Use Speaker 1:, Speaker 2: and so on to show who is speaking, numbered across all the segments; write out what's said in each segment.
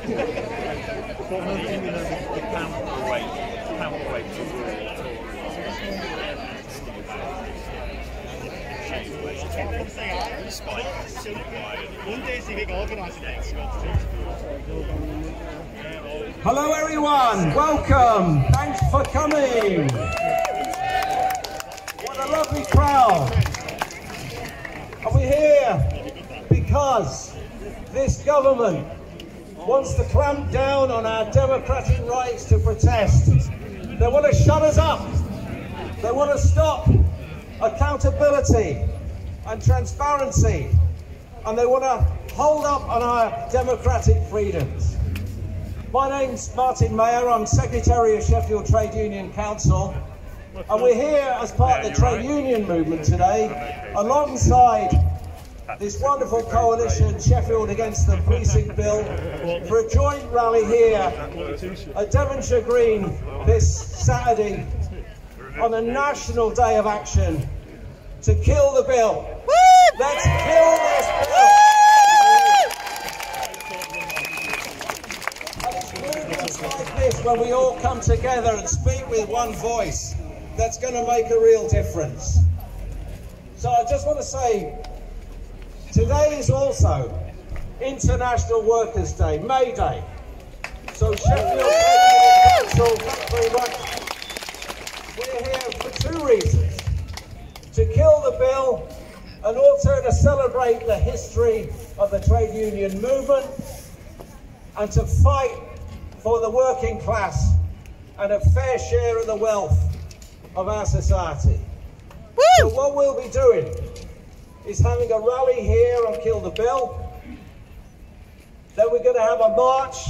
Speaker 1: Hello everyone, welcome, thanks for coming. What a lovely crowd. And we're here because this government wants to clamp down on our democratic rights to protest. They want to shut us up. They want to stop accountability and transparency. And they want to hold up on our democratic freedoms. My name's Martin Mayer, I'm Secretary of Sheffield Trade Union Council, and we're here as part of the trade union movement today, alongside this wonderful coalition, Sheffield Against the Policing Bill, for a joint rally here at Devonshire Green this Saturday on a national day of action to kill the bill. Let's kill this bill! Like this, when we all come together and speak with one voice, that's going to make a real difference. So I just want to say, today is also International Workers' Day, MayDay. So Sheffield Council, thank you very much. We're here for two reasons: to kill the bill and also to celebrate the history of the trade union movement and to fight for the working class and a fair share of the wealth of our society. So what we'll be doing is having a rally here on Kill the Bill. Then we're going to have a march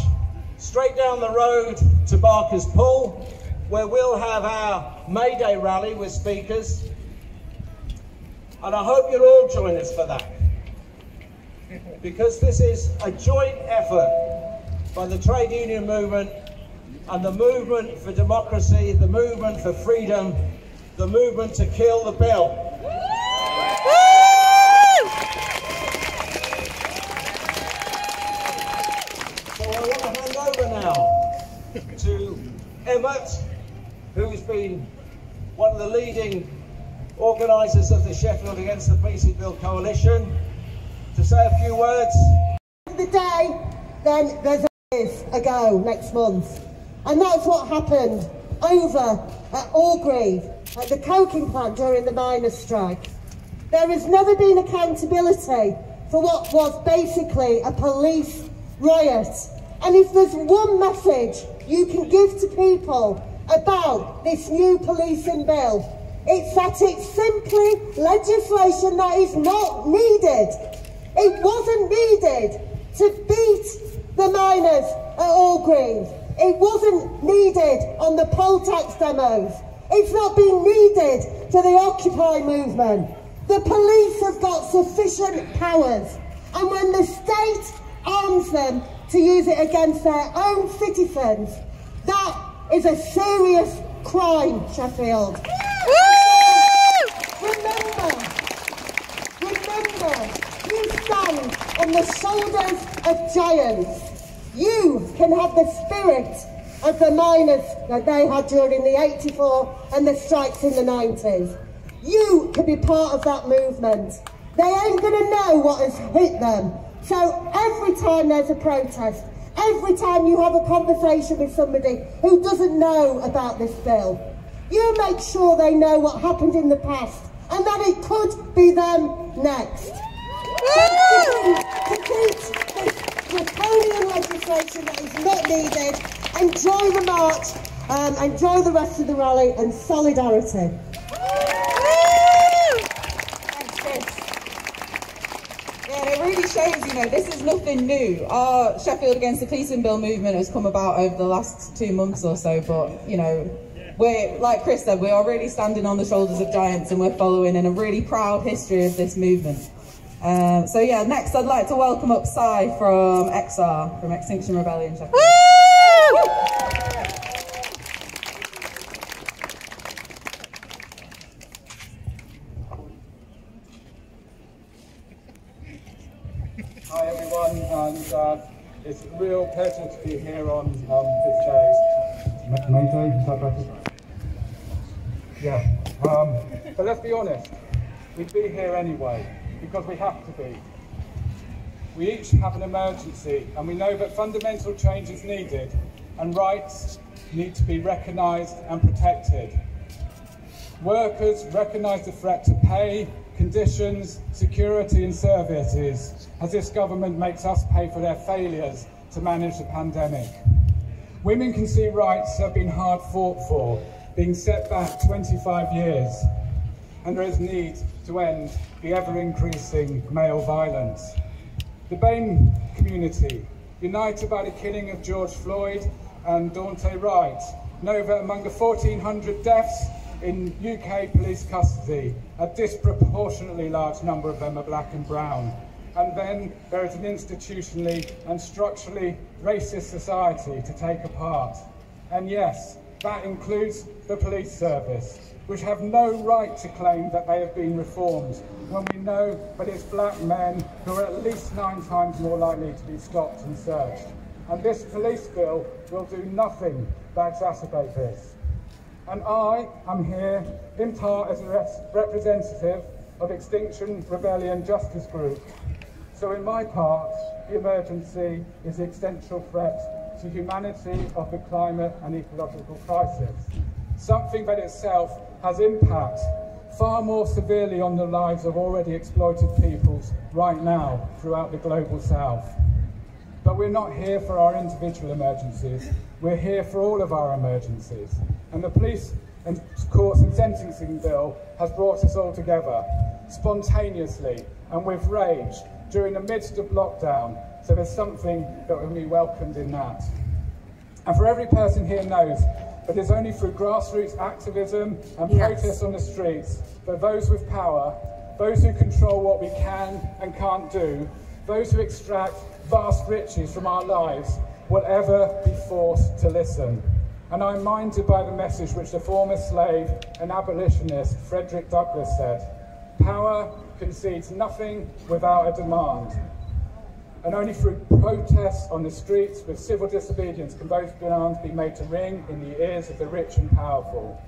Speaker 1: straight down the road to Barker's Pool, where we'll have our MayDay rally with speakers. And I hope you'll all join us for that, because this is a joint effort by the trade union movement and the movement for democracy, the movement for freedom, the movement to kill the bill. So I want to hand over now to Emmett, who's been one of the leading organisers of the Sheffield Against the Policing Bill coalition, to say a few words.
Speaker 2: The day, then there's ago next month, and that's what happened over at Orgreave at the coking plant during the miners' strike. There has never been accountability for what was basically a police riot, and if there's one message you can give to people about this new policing bill, it's that it's simply legislation that is not needed. It wasn't needed to beat the miners at Orgreave. It wasn't needed on the poll tax demos. It's not been needed for the Occupy movement. The police have got sufficient powers, and when the state arms them to use it against their own citizens, that is a serious crime, Sheffield. Remember, you stand on the shoulders of giants. You can have the spirit of the miners that they had during the 84 and the strikes in the 90s. You can be part of that movement. They ain't going to know what has hit them. So every time there's a protest, every time you have a conversation with somebody who doesn't know about this bill, you make sure they know what happened in the past and that it could be them next. To beat this draconian legislation that is not needed, enjoy the march, enjoy the rest of the rally, and solidarity.
Speaker 3: Thanks, Chris. Yeah, it really shows, you know, this is nothing new. Our Sheffield Against the Policing Bill movement has come about over the last 2 months or so, but, you know, we're, like Chris said, we are really standing on the shoulders of giants, and we're following in a really proud history of this movement. So yeah, next I'd like to welcome up Cy from XR, from Extinction Rebellion Sheffield.
Speaker 4: Hi everyone, and It's a real pleasure to be here on this day. MayDay, is that better? Yeah. But let's be honest, we'd be here anyway, because we have to be. We each have an emergency, and we know that fundamental change is needed, and rights need to be recognised and protected. Workers recognise the threat to pay, conditions, security and services, as this government makes us pay for their failures to manage the pandemic. Women can see rights have been hard fought for, being set back 25 years, and there is need to end the ever-increasing male violence. The BAME community, united by the killing of George Floyd and Daunte Wright, know that among the 1,400 deaths in UK police custody, a disproportionately large number of them are black and brown. And then there is an institutionally and structurally racist society to take apart. And yes, that includes the police service, which have no right to claim that they have been reformed, when we know that it's black men who are at least 9 times more likely to be stopped and searched. And this police bill will do nothing but exacerbate this. And I am here in part as a representative of Extinction Rebellion Justice Group. So in my part, the emergency is the existential threat to humanity of the climate and ecological crisis, something that itself has impact far more severely on the lives of already exploited peoples right now throughout the global south. But we're not here for our individual emergencies, we're here for all of our emergencies. And the police and courts and sentencing bill has brought us all together, spontaneously and with rage, during the midst of lockdown, so there's something that will be welcomed in that. And for every person here knows that it's only through grassroots activism and protests on the streets that those with power, those who control what we can and can't do, those who extract vast riches from our lives, will ever be forced to listen. And I'm minded by the message which the former slave and abolitionist Frederick Douglass said: power concedes nothing without a demand. And only through protests on the streets with civil disobedience can those demands be made to ring in the ears of the rich and powerful.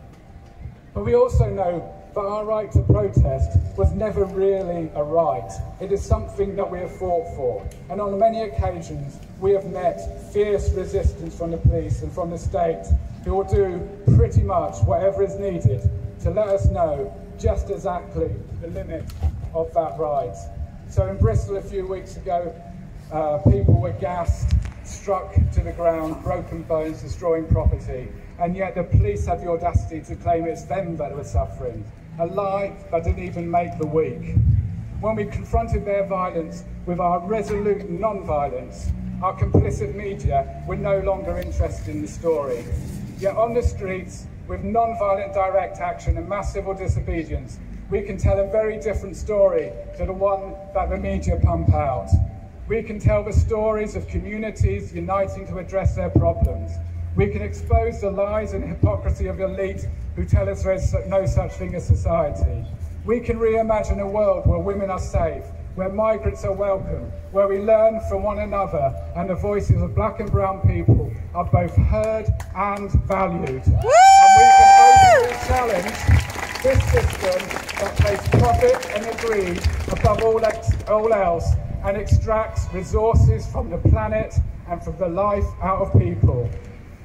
Speaker 4: But we also know that our right to protest was never really a right. It is something that we have fought for. And on many occasions, we have met fierce resistance from the police and from the state, who will do pretty much whatever is needed to let us know just exactly the limit of that right. So in Bristol a few weeks ago, people were gassed, struck to the ground, broken bones, destroying property, and yet the police had the audacity to claim it's them that were suffering, a lie that didn't even make the week. When we confronted their violence with our resolute non-violence, our complicit media were no longer interested in the story. Yet on the streets, with non-violent direct action and mass civil disobedience, we can tell a very different story to the one that the media pump out. We can tell the stories of communities uniting to address their problems. We can expose the lies and hypocrisy of the elite who tell us there is no such thing as society. We can reimagine a world where women are safe, where migrants are welcome, where we learn from one another and the voices of black and brown people are both heard and valued. Woo! And we can openly challenge this system that places profit and greed above all else and extracts resources from the planet and from the life out of people.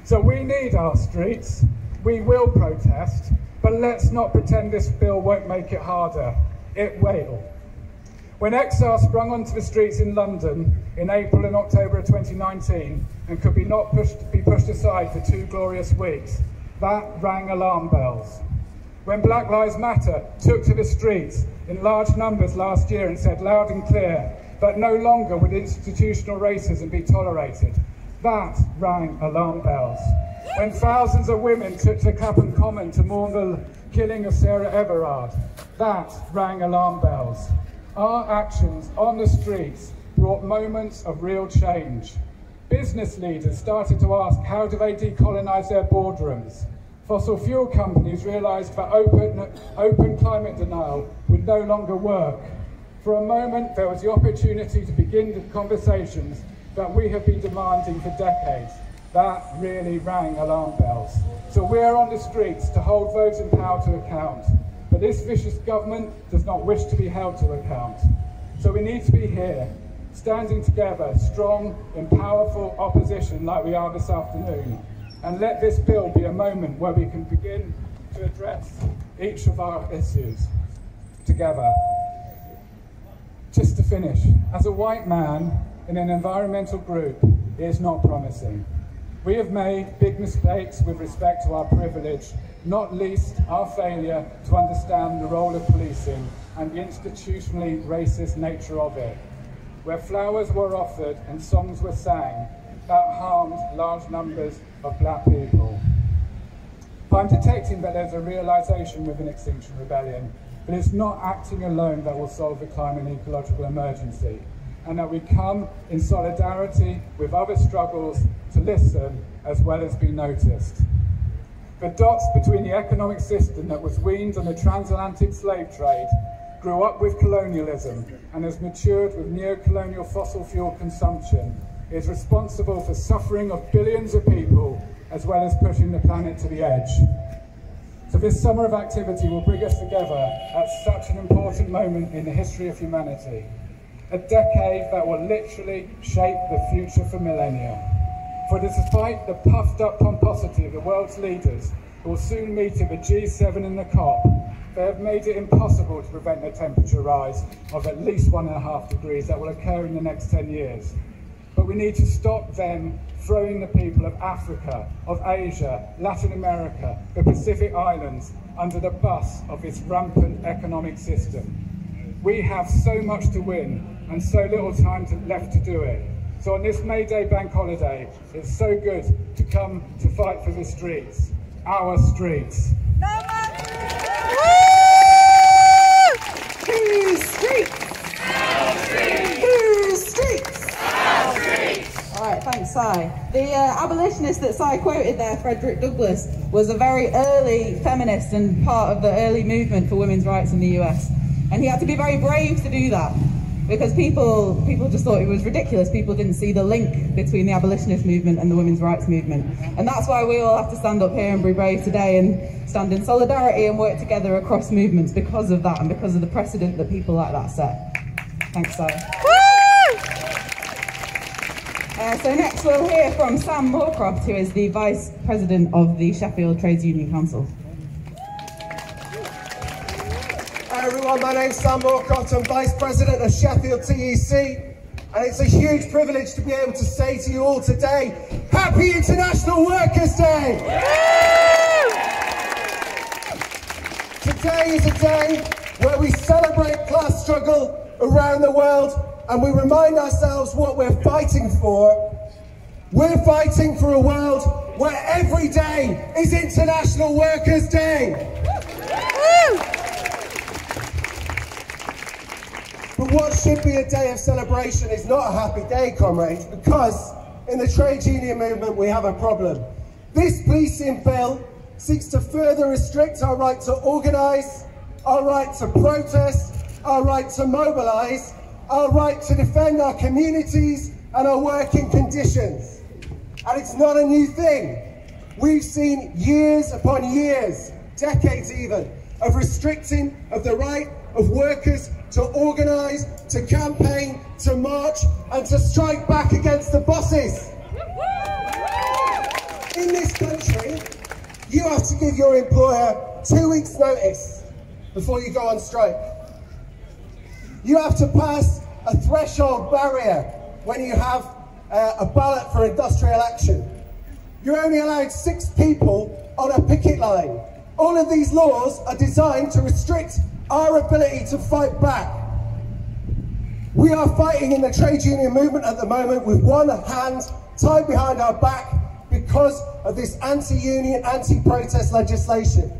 Speaker 4: So we need our streets, we will protest, but let's not pretend this bill won't make it harder. It will. When exiles sprung onto the streets in London in April and October of 2019 and could be pushed aside for 2 glorious weeks, that rang alarm bells. When Black Lives Matter took to the streets in large numbers last year and said loud and clear that no longer would institutional racism be tolerated, that rang alarm bells. When thousands of women took to Clapham Common to mourn the killing of Sarah Everard, that rang alarm bells. Our actions on the streets brought moments of real change. Business leaders started to ask, how do they decolonise their boardrooms? Fossil fuel companies realised that open climate denial would no longer work. For a moment, there was the opportunity to begin the conversations that we have been demanding for decades. That really rang alarm bells. So we're on the streets to hold those in power to account. But this vicious government does not wish to be held to account. So we need to be here, standing together, strong in powerful opposition like we are this afternoon. And let this bill be a moment where we can begin to address each of our issues together. Just to finish, as a white man in an environmental group, it is not promising. We have made big mistakes with respect to our privilege, not least our failure to understand the role of policing and the institutionally racist nature of it, where flowers were offered and songs were sang that harmed large numbers of black people. But I'm detecting that there's a realisation within Extinction Rebellion that it's not acting alone that will solve the climate and ecological emergency, and that we come in solidarity with other struggles to listen as well as be noticed. The dots between the economic system that was weaned on the transatlantic slave trade, grew up with colonialism, and has matured with neo-colonial fossil fuel consumption, is responsible for suffering of billions of people, as well as pushing the planet to the edge. So this summer of activity will bring us together at such an important moment in the history of humanity. A decade that will literally shape the future for millennia. For despite the puffed up pomposity of the world's leaders who will soon meet at the G7 and the COP, they have made it impossible to prevent the temperature rise of at least 1.5 degrees that will occur in the next 10 years. But we need to stop them throwing the people of Africa, of Asia, Latin America, the Pacific Islands under the bus of this rampant economic system. We have so much to win and so little time left to do it. So on this May Day bank holiday, it's so good to come to fight for the streets, our streets.
Speaker 3: Whose streets?
Speaker 5: Our streets!
Speaker 3: Whose streets?
Speaker 5: Our streets!
Speaker 3: All right, thanks, Si. The abolitionist that Si quoted there, Frederick Douglass, was a very early feminist and part of the early movement for women's rights in the US. And he had to be very brave to do that, because people just thought it was ridiculous. People didn't see the link between the abolitionist movement and the women's rights movement. And that's why we all have to stand up here and be brave today and stand in solidarity and work together across movements because of that and because of the precedent that people like that set. Thanks, Si. So next we'll hear from Sam Moorcroft, who is the Vice President of the Sheffield Trades Union Council.
Speaker 6: Hi everyone, my name's Sam Moorcroft, I'm Vice President of Sheffield TEC, and it's a huge privilege to be able to say to you all today, Happy International Workers' Day! Today is a day where we celebrate class struggle around the world and we remind ourselves what we're fighting for. We're fighting for a world where every day is International Workers' Day! But what should be a day of celebration is not a happy day, comrades, because in the trade union movement we have a problem. This policing bill seeks to further restrict our right to organise, our right to protest, our right to mobilise, our right to defend our communities and our working conditions. And it's not a new thing. We've seen years upon years, decades even, of restricting of the right of workers to organise, to campaign, to march and to strike back against the bosses. In this country, you have to give your employer 2 weeks' notice before you go on strike. You have to pass a threshold barrier when you have a ballot for industrial action. You're only allowed 6 people on a picket line. All of these laws are designed to restrict our ability to fight back. We are fighting in the trade union movement at the moment with one hand tied behind our back because of this anti-union, anti-protest legislation.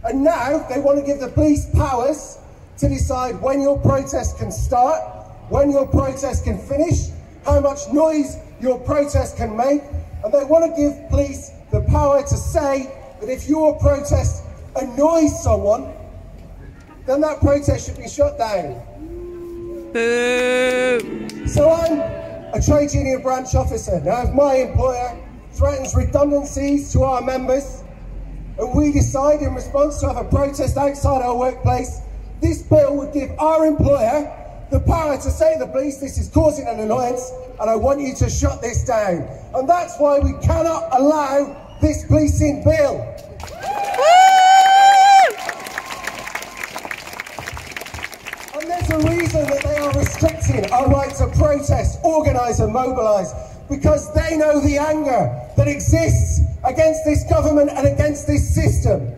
Speaker 6: And now they want to give the police powers to decide when your protest can start, when your protest can finish, how much noise your protest can make, and they want to give police the power to say that if your protest annoys someone, then that protest should be shut down. So I'm a trade union branch officer. Now, if my employer threatens redundancies to our members, and we decide in response to have a protest outside our workplace, this bill would give our employer the power to say to the police, this is causing an annoyance and I want you to shut this down. And that's why we cannot allow this policing bill. And there's a reason that they are restricting our right to protest, organise and mobilise, because they know the anger that exists against this government and against this system.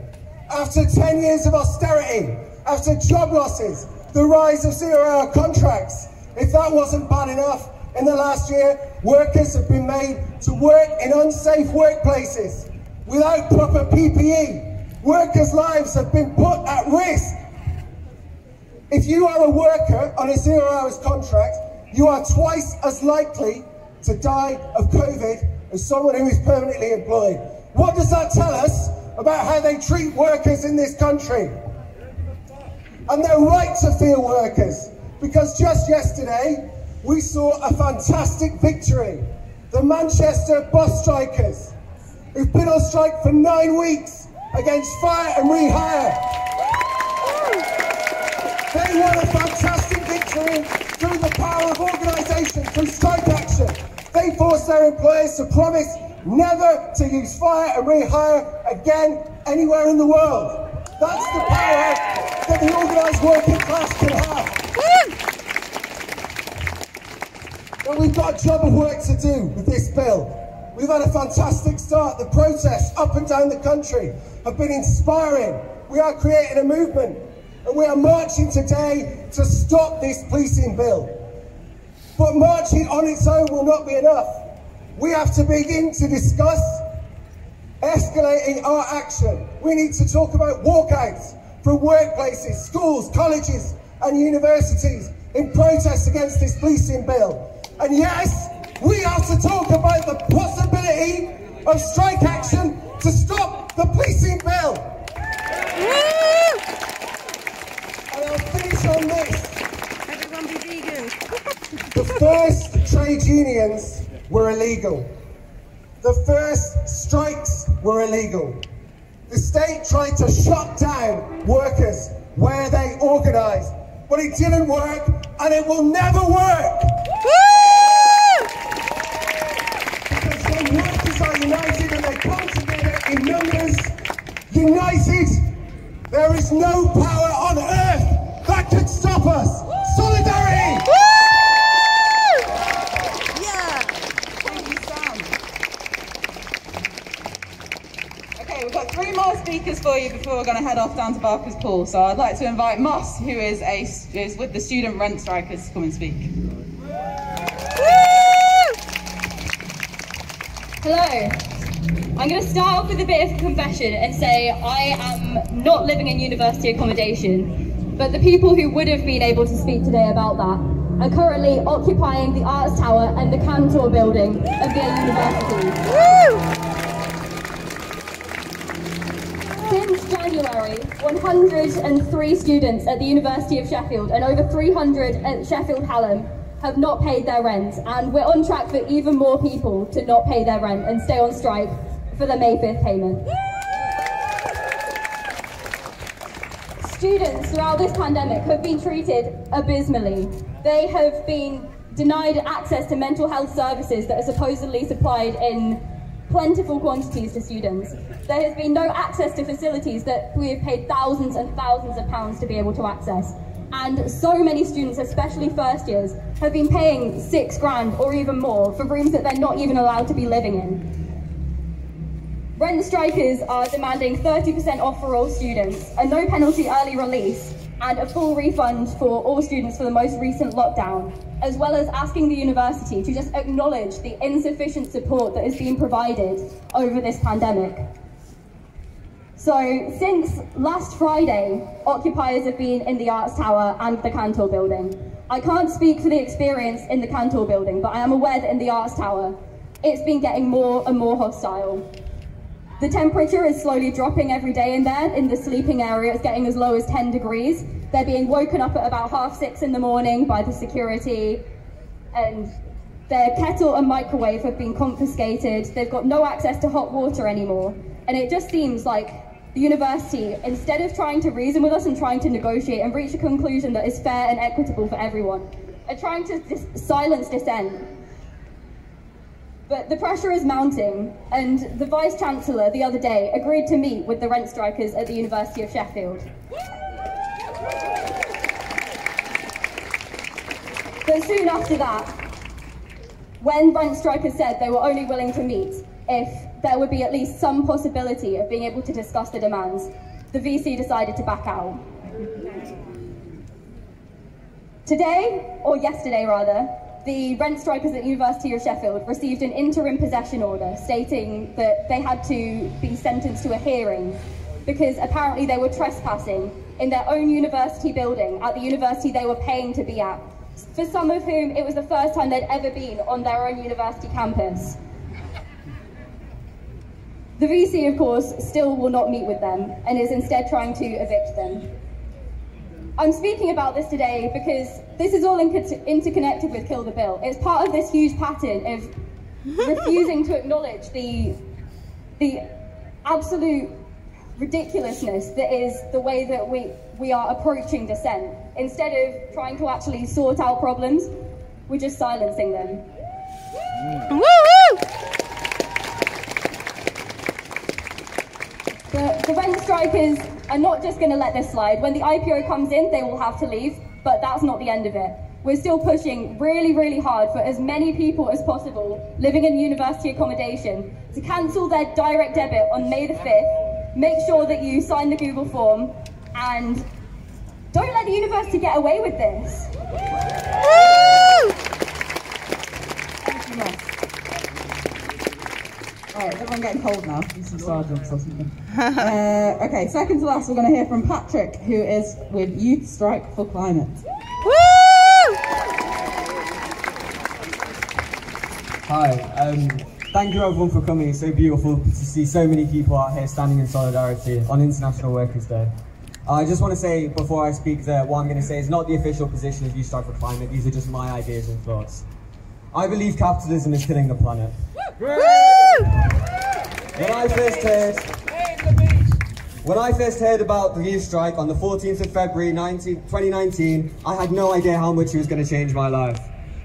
Speaker 6: After 10 years of austerity, after job losses, the rise of 0-hour contracts, if that wasn't bad enough, in the last year, workers have been made to work in unsafe workplaces without proper PPE. Workers' lives have been put at risk. If you are a worker on a 0-hours contract, you are twice as likely to die of COVID as someone who is permanently employed. What does that tell us about how they treat workers in this country? And their right to feel workers, because just yesterday we saw a fantastic victory. The Manchester bus strikers, who've been on strike for 9 weeks against fire and rehire. They won a fantastic victory through the power of organisation, through strike action. They forced their employers to promise never to use fire and rehire again anywhere in the world. That's the power that the organised working class can have. But we've got a job of work to do with this bill. We've had a fantastic start. The protests up and down the country have been inspiring. We are creating a movement, and we are marching today to stop this policing bill. But marching on its own will not be enough. We have to begin to discuss escalating our action. We need to talk about walkouts from workplaces, schools, colleges and universities in protest against this policing bill. And yes, we have to talk about the possibility of strike action to stop the policing bill. And I'll finish on this.
Speaker 5: Everyone be vegan.
Speaker 6: The first trade unions were illegal. The first strikes were illegal. The state tried to shut down workers where they organised, but it didn't work and it will never work. Because when workers are united and they come together in numbers, united, there is no power on earth that could stop us. Solidarity!
Speaker 3: We've got 3 more speakers for you before we're going to head off down to Barker's Pool. So I'd like to invite Moss, who is with the student rent strikers, to come and speak.
Speaker 7: Hello. I'm going to start off with a bit of a confession and say I am not living in university accommodation, but the people who would have been able to speak today about that are currently occupying the Arts Tower and the Cantor building of their university. Since January, 103 students at the University of Sheffield and over 300 at Sheffield Hallam have not paid their rent, and we're on track for even more people to not pay their rent and stay on strike for the May 5th payment. Students throughout this pandemic have been treated abysmally. They have been denied access to mental health services that are supposedly supplied in plentiful quantities to students. There has been no access to facilities that we have paid thousands and thousands of pounds to be able to access. And so many students, especially first years, have been paying £6,000 or even more for rooms that they're not even allowed to be living in. Rent strikers are demanding 30% off for all students, a no penalty early release, and a full refund for all students for the most recent lockdown, as well as asking the university to just acknowledge the insufficient support that is being provided over this pandemic. So, since last Friday, occupiers have been in the Arts Tower and the Cantor building. I can't speak for the experience in the Cantor building, but I am aware that in the Arts Tower, it's been getting more and more hostile. The temperature is slowly dropping every day in there. In the sleeping area, it's getting as low as 10 degrees. They're being woken up at about 6:30 in the morning by the security, and Their kettle and microwave have been confiscated. They've got no access to hot water anymore. And it just seems like the university, instead of trying to reason with us and trying to negotiate and reach a conclusion that is fair and equitable for everyone, are trying to silence dissent. But the pressure is mounting, and the Vice-Chancellor the other day agreed to meet with the rent strikers at the University of Sheffield. But soon after that, when rent strikers said they were only willing to meet if there would be at least some possibility of being able to discuss the demands, the VC decided to back out. Today, or yesterday rather, the rent strikers at the University of Sheffield received an interim possession order stating that they had to be sentenced to a hearing because apparently they were trespassing in their own university building at the university they were paying to be at. For some of whom, it was the first time they'd ever been on their own university campus. The VC, of course, still will not meet with them and is instead trying to evict them. I'm speaking about this today because this is all interconnected with Kill the Bill. It's part of this huge pattern of refusing to acknowledge the absolute ridiculousness that is the way that we are approaching dissent. Instead of trying to actually sort out problems, we're just silencing them. The rent strikers are not just going to let this slide. When the IPO comes in, they will have to leave, but that's not the end of it. We're still pushing really, really hard for as many people as possible living in university accommodation to cancel their direct debit on May the 5th. Make sure that you sign the Google form and don't let the university get away with this. Thank you much.
Speaker 3: Alright, is everyone getting cold now? Need some sergeants or something. Okay, second to last, we're going to hear from Patrick, who is with Youth Strike for Climate.
Speaker 8: Hi, thank you everyone for coming. It's so beautiful to see so many people out here standing in solidarity on International Workers' Day. I just want to say, before I speak, that what I'm going to say is not the official position of Youth Strike for Climate. These are just my ideas and thoughts. I believe capitalism is killing the planet. When I first heard about the youth strike on the 14th of February 2019, I had no idea how much it was going to change my life.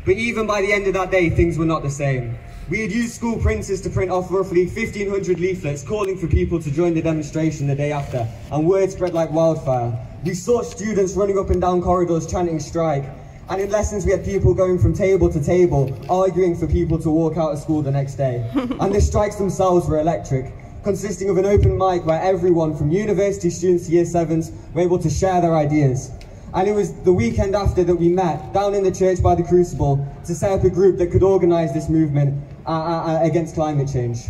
Speaker 8: But even by the end of that day, things were not the same. We had used school printers to print off roughly 1,500 leaflets calling for people to join the demonstration the day after, and word spread like wildfire. We saw students running up and down corridors chanting strike, and in lessons we had people going from table to table, arguing for people to walk out of school the next day. And the strikes themselves were electric, consisting of an open mic where everyone from university students to year 7s were able to share their ideas. And it was the weekend after that we met down in the church by the Crucible to set up a group that could organise this movement against climate change.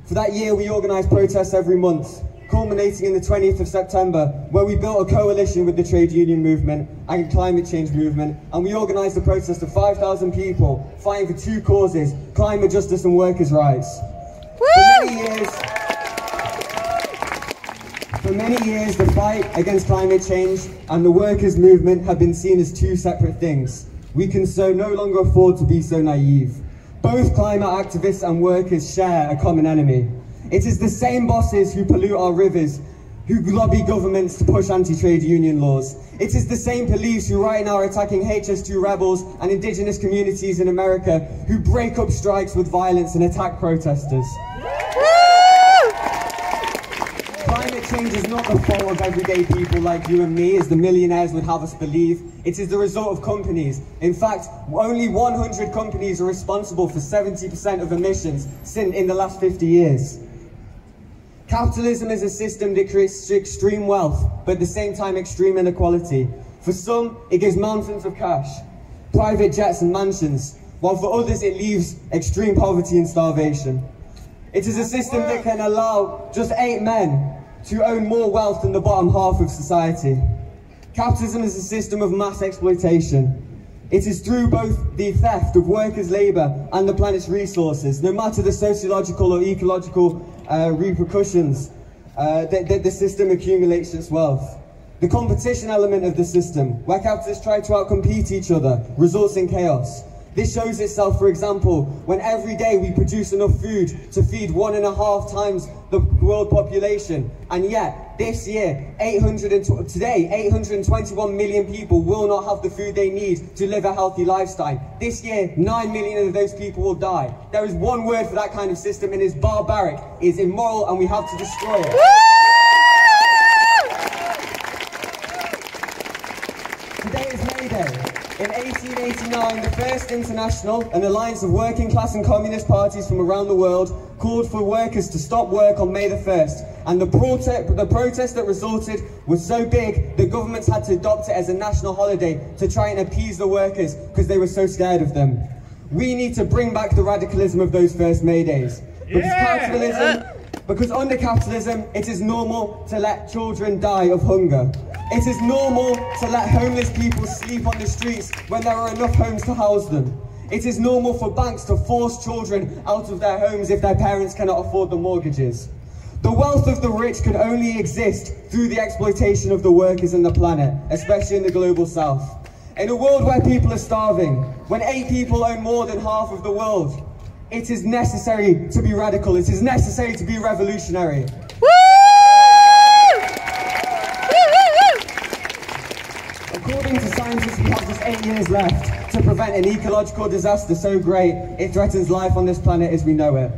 Speaker 8: For that year we organised protests every month, culminating in the 20th of September, where we built a coalition with the trade union movement and climate change movement, and we organised a protest of 5,000 people fighting for two causes: climate justice and workers' rights. For many years, the fight against climate change and the workers' movement have been seen as two separate things. We can so no longer afford to be so naive. Both climate activists and workers share a common enemy. It is the same bosses who pollute our rivers, who lobby governments to push anti-trade union laws. It is the same police who right now are attacking HS2 rebels and indigenous communities in America, who break up strikes with violence and attack protesters. Climate change is not the fault of everyday people like you and me, as the millionaires would have us believe. It is the result of companies. In fact, only 100 companies are responsible for 70% of emissions in the last 50 years. Capitalism is a system that creates extreme wealth, but at the same time extreme inequality. For some, it gives mountains of cash, private jets and mansions, while for others it leaves extreme poverty and starvation. It is a system that can allow just 8 men to own more wealth than the bottom half of society. Capitalism is a system of mass exploitation. It is through both the theft of workers' labour and the planet's resources, no matter the sociological or ecological repercussions, that the system accumulates its wealth. The competition element of the system, where capitalists try to outcompete each other, results in chaos. This shows itself, for example, when every day we produce enough food to feed 1.5 times the world population, and yet this year, 821 million people will not have the food they need to live a healthy lifestyle. This year, 9 million of those people will die. There is one word for that kind of system, and it's barbaric, it's immoral, and we have to destroy it. Today is MayDay. In 1889, the first international, an alliance of working class and communist parties from around the world, called for workers to stop work on May the 1st. And the protest that resulted was so big, the governments had to adopt it as a national holiday to try and appease the workers because they were so scared of them. We need to bring back the radicalism of those first May Days. Because under capitalism, it is normal to let children die of hunger. It is normal to let homeless people sleep on the streets when there are enough homes to house them. It is normal for banks to force children out of their homes if their parents cannot afford the mortgages. The wealth of the rich can only exist through the exploitation of the workers and the planet, especially in the global south. In a world where people are starving, when 8 people own more than half of the world, it is necessary to be radical, it is necessary to be revolutionary. According to scientists, we have just 8 years left to prevent an ecological disaster so great it threatens life on this planet as we know it.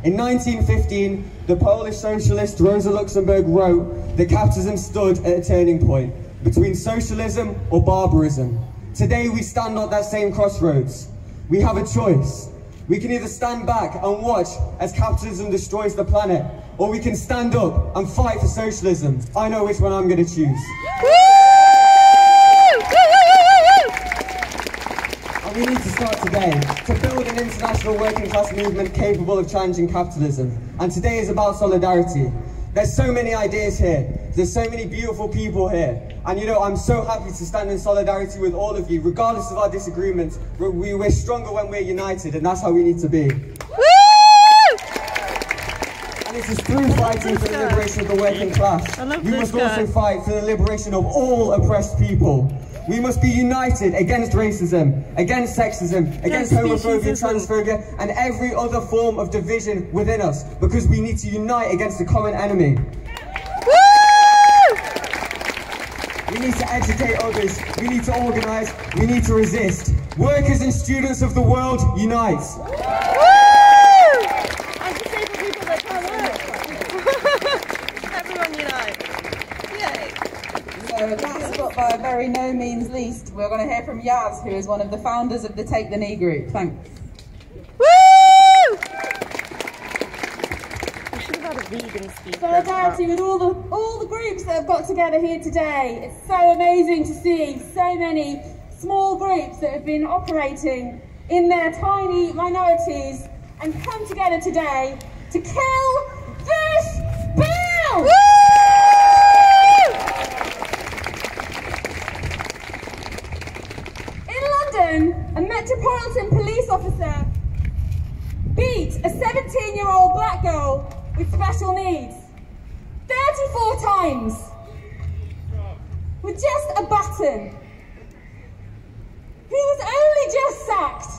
Speaker 8: In 1915, the Polish socialist Rosa Luxemburg wrote that capitalism stood at a turning point between socialism or barbarism. Today we stand at that same crossroads. We have a choice. We can either stand back and watch as capitalism destroys the planet, or we can stand up and fight for socialism. I know which one I'm going to choose. And we need to start today to build an international working class movement capable of challenging capitalism. And today is about solidarity. There's so many ideas here. There's so many beautiful people here. And you know, I'm so happy to stand in solidarity with all of you, regardless of our disagreements. We're stronger when we're united, and that's how we need to be. And it is through fighting for the liberation of the working class. We must also fight for the liberation of all oppressed people. We must be united against racism, against sexism, against homophobia, transphobia, and every other form of division within us, because we need to unite against the common enemy. We need to educate others, we need to organise, we need to resist. Workers and students of the world, unite!
Speaker 9: And disabled people that can't work. Everyone unite. Yay!
Speaker 3: So last but by very no means least, we're going to hear from Yaz, who is one of the founders of the Take the Knee group. Thanks.
Speaker 7: Solidarity with all the groups that have got together here today. It's so amazing to see so many small groups that have been operating in their tiny minorities and come together today to kill this bill! In London, a Metropolitan Police officer beat a 17-year-old black girl with special needs 34 times with just a baton. He was only just sacked.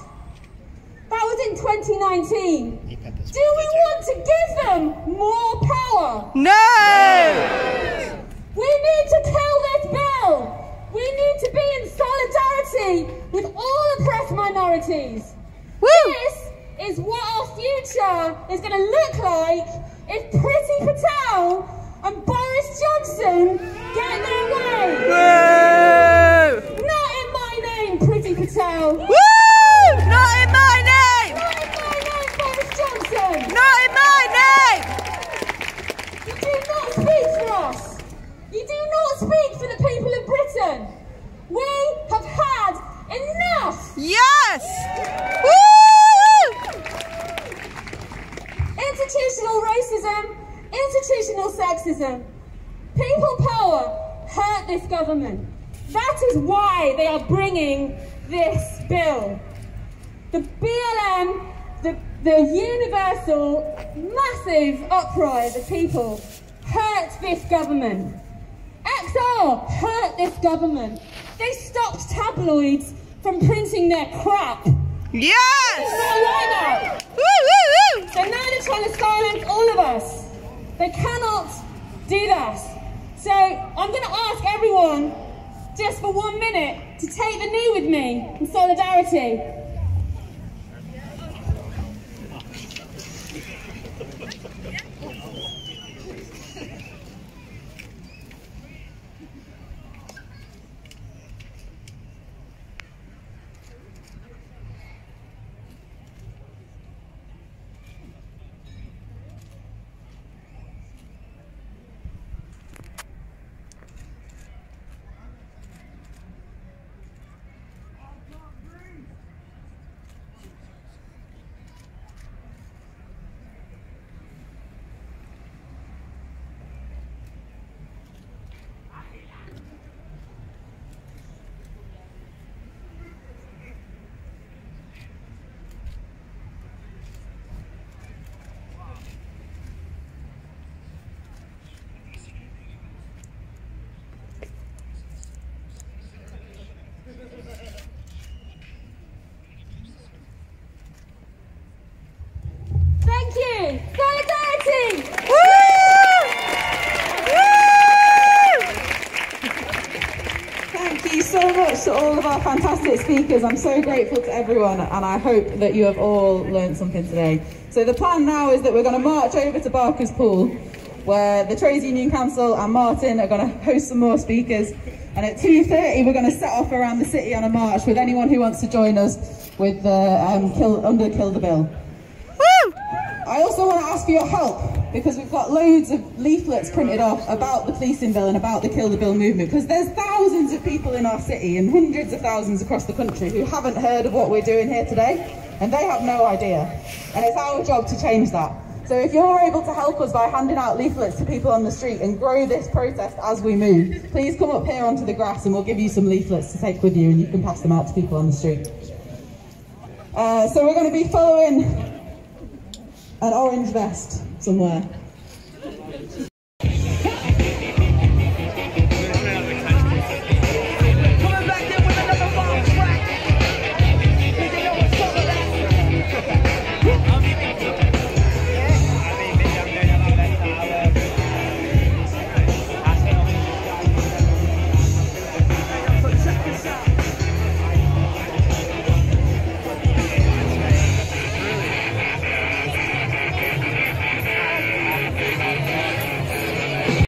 Speaker 7: That was in 2019. Do we want to give them more power?
Speaker 9: No!
Speaker 7: We need to kill this bill. We need to be in solidarity with all oppressed minorities. This is what our future is going to look like if Priti Patel and Boris Johnson get their way.
Speaker 9: Woo!
Speaker 7: Not in my name, Priti Patel.
Speaker 9: Woo! Not in my name!
Speaker 7: Not in my name, Boris Johnson.
Speaker 9: Not in my name!
Speaker 7: You do not speak for us. You do not speak for the people of Britain. We have had enough.
Speaker 9: Yes! Woo!
Speaker 7: Institutional racism, institutional sexism, people power hurt this government. That is why they are bringing this bill. The BLM, the universal, massive uproar of the people hurt this government. XR hurt this government. They stopped tabloids from printing their crap.
Speaker 9: Yes!
Speaker 10: It's not like that.
Speaker 9: Woo, woo, woo!
Speaker 10: So now they're trying to silence all of us. They cannot do that. So I'm going to ask everyone, just for 1 minute, to take the knee with me in solidarity. Thank you! Solidarity!
Speaker 9: Woo! Woo!
Speaker 3: Thank you so much to all of our fantastic speakers. I'm so grateful to everyone, and I hope that you have all learned something today. So the plan now is that we're going to march over to Barker's Pool, where the Trades Union Council and Martin are going to host some more speakers. And at 2:30 we're going to set off around the city on a march with anyone who wants to join us with the Kill the Bill.
Speaker 9: Woo!
Speaker 3: I also want to ask for your help, because we've got loads of leaflets printed off about the policing bill and about the Kill the Bill movement, because there's thousands of people in our city and hundreds of thousands across the country who haven't heard of what we're doing here today, and they have no idea. And it's our job to change that. So if you're able to help us by handing out leaflets to people on the street and grow this protest as we move, please come up here onto the grass and we'll give you some leaflets to take with you and you can pass them out to people on the street. So we're going to be following an orange vest somewhere.